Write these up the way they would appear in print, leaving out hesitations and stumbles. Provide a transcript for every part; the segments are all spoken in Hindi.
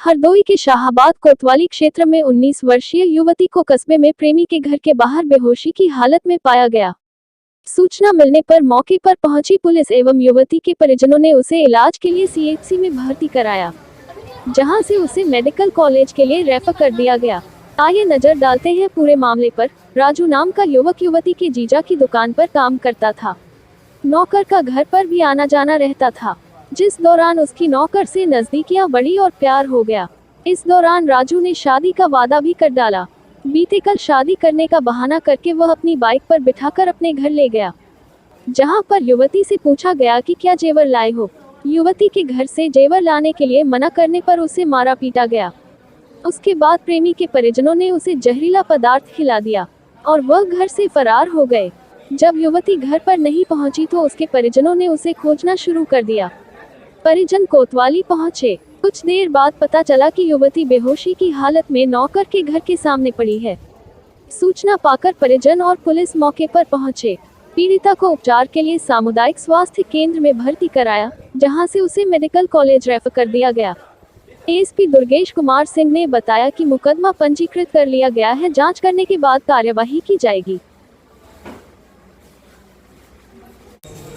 हरदोई के शाहाबाद कोतवाली क्षेत्र में 19 वर्षीय युवती को कस्बे में प्रेमी के घर के बाहर बेहोशी की हालत में पाया गया। सूचना मिलने पर मौके पर पहुंची पुलिस एवं युवती के परिजनों ने उसे इलाज के लिए सीएचसी में भर्ती कराया, जहां से उसे मेडिकल कॉलेज के लिए रेफर कर दिया गया। आइए नजर डालते हैं पूरे मामले पर। राजू नाम का युवक युवती के जीजा की दुकान पर काम करता था। नौकर का घर पर भी आना जाना रहता था, जिस दौरान उसकी नौकर से नजदीकियां बढ़ी और प्यार हो गया। इस दौरान राजू ने शादी का वादा भी कर डाला। बीते कल शादी करने का बहाना करके वह अपनी बाइक पर बिठाकर अपने घर ले गया, जहां पर युवती से पूछा गया कि क्या जेवर लाए हो। युवती के घर से जेवर लाने के लिए मना करने पर उसे मारा पीटा गया। उसके बाद प्रेमी के परिजनों ने उसे जहरीला पदार्थ खिला दिया और वह घर से फरार हो गए। जब युवती घर पर नहीं पहुंची तो उसके परिजनों ने उसे खोजना शुरू कर दिया। परिजन कोतवाली पहुंचे। कुछ देर बाद पता चला कि युवती बेहोशी की हालत में नौकर के घर के सामने पड़ी है। सूचना पाकर परिजन और पुलिस मौके पर पहुंचे। पीड़िता को उपचार के लिए सामुदायिक स्वास्थ्य केंद्र में भर्ती कराया, जहां से उसे मेडिकल कॉलेज रेफर कर दिया गया। एएसपी दुर्गेश कुमार सिंह ने बताया कि मुकदमा पंजीकृत कर लिया गया है। जांच करने के बाद कार्यवाही की जाएगी।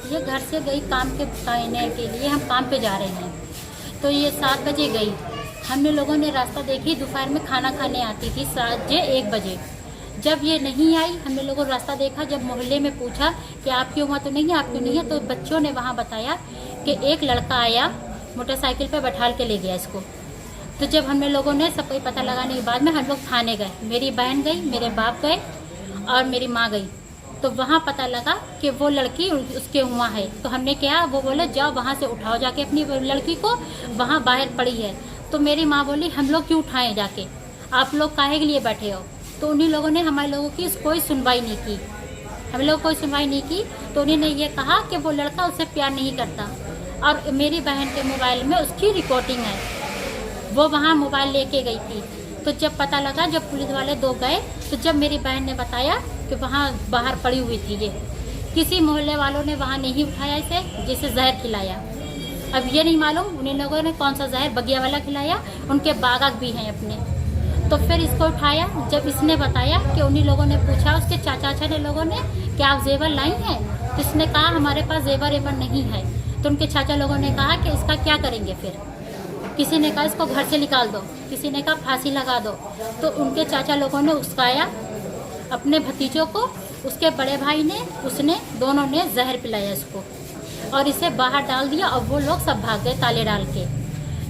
ये घर से गई काम के बताने के लिए, हम काम पे जा रहे हैं, तो ये 7 बजे गई। हमने लोगों ने रास्ता देखी, दोपहर में खाना खाने आती थी 1 बजे। जब ये नहीं आई, हमने लोगों रास्ता देखा, जब मोहल्ले में पूछा कि आप क्यों वहाँ तो नहीं है, आप क्यों नहीं है, तो बच्चों ने वहाँ बताया कि एक लड़का आया, मोटरसाइकिल पे बैठाल के ले गया इसको। तो जब हमने लोगों ने सब कोई पता लगाने के बाद में हम लोग थाने गए। मेरी बहन गई, मेरे बाप गए और मेरी माँ गई। तो वहाँ पता लगा कि वो लड़की उसके हुआ है। तो हमने क्या, वो बोले जाओ वहाँ से उठाओ जाके अपनी लड़की को, वहाँ बाहर पड़ी है। तो मेरी माँ बोली हम लोग क्यों उठाएं जाके, आप लोग काहे के लिए बैठे हो। तो उन्हीं लोगों ने हमारे लोगों की कोई सुनवाई नहीं की, हम लोग कोई सुनवाई नहीं की। तो उन्होंने ये कहा कि वो लड़का उससे प्यार नहीं करता। और मेरी बहन के मोबाइल में उसकी रिकॉर्डिंग है, वो वहाँ मोबाइल लेके गई थी। तो जब पता लगा, जब पुलिस वाले 2 गए, तो जब मेरी बहन ने बताया कि वहाँ बाहर पड़ी हुई थी, ये किसी मोहल्ले वालों ने वहाँ नहीं उठाया इसे, जिसे जहर खिलाया। अब ये नहीं मालूम उन लोगों ने कौन सा जहर बगिया वाला खिलाया, उनके बागक भी हैं अपने। तो फिर इसको उठाया। जब इसने बताया कि उन्हीं लोगों ने पूछा, उसके चाचा ने लोगों ने, कि आप जेवर लाई हैं, तो इसने कहा हमारे पास जेवर एवर नहीं है। तो उनके चाचा लोगों ने कहा कि इसका क्या करेंगे फिर। किसी ने कहा इसको घर से निकाल दो, किसी ने कहा फांसी लगा दो। तो उनके चाचा लोगों ने उस्काया अपने भतीजों को, उसके बड़े भाई ने, उसने, दोनों ने जहर पिलाया इसको और इसे बाहर डाल दिया। और वो लोग सब भाग गए ताले डाल के।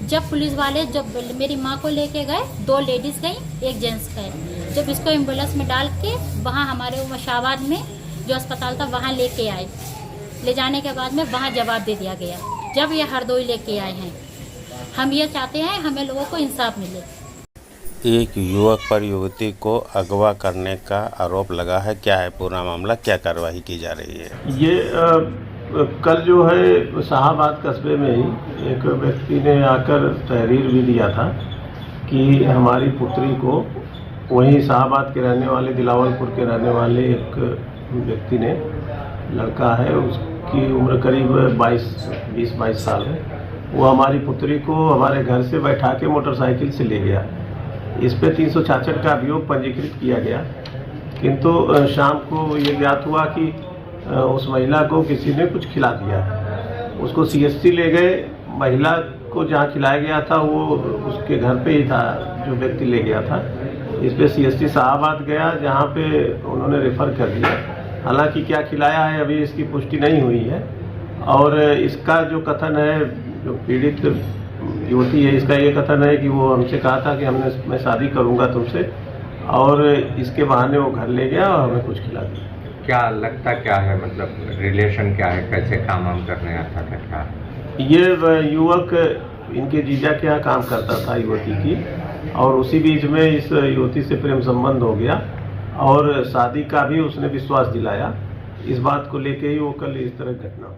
जब पुलिस वाले जब मेरी माँ को लेके गए, 2 लेडीज़ गई, 1 जेंट्स गए। जब इसको एम्बुलेंस में डाल के वहाँ हमारे शाहाबाद में जो अस्पताल था वहाँ लेके आए। ले जाने के बाद में वहाँ जवाब दे दिया गया। जब ये हरदोई लेके आए हैं, हम ये चाहते हैं हमें लोगों को इंसाफ मिले। एक युवक पर युवती को अगवा करने का आरोप लगा है, क्या है पूरा मामला, क्या कार्रवाई की जा रही है? ये कल जो है शाहाबाद कस्बे में ही एक व्यक्ति ने आकर तहरीर भी दिया था कि हमारी पुत्री को वहीं शाहाबाद के रहने वाले, दिलावलपुर के रहने वाले एक व्यक्ति ने, लड़का है, उसकी उम्र करीब 20-22 साल है, वो हमारी पुत्री को हमारे घर से बैठा के मोटरसाइकिल से ले गया। इस पे 366 का अभियोग पंजीकृत किया गया। किंतु शाम को ये ज्ञात हुआ कि उस महिला को किसी ने कुछ खिला दिया है। उसको सीएचसी ले गए। महिला को जहाँ खिलाया गया था वो उसके घर पे ही था, जो व्यक्ति ले गया था। इस पे सीएचसी शाहाबाद गया, जहाँ पे उन्होंने रेफर कर दिया। हालांकि क्या खिलाया है अभी इसकी पुष्टि नहीं हुई है। और इसका जो कथन है, जो पीड़ित युवती है, इसका ये कथन है कि वो हमसे कहा था कि मैं शादी करूंगा तुमसे, और इसके बहाने वो घर ले गया और हमें कुछ खिला दिया। क्या लगता क्या है, मतलब रिलेशन क्या है, कैसे काम वाम करने आता था क्या? ये युवक इनके जीजा के यहाँ काम करता था युवती की, और उसी बीच में इस युवती से प्रेम संबंध हो गया और शादी का भी उसने विश्वास दिलाया। इस बात को लेके ही वो कल इस तरह घटना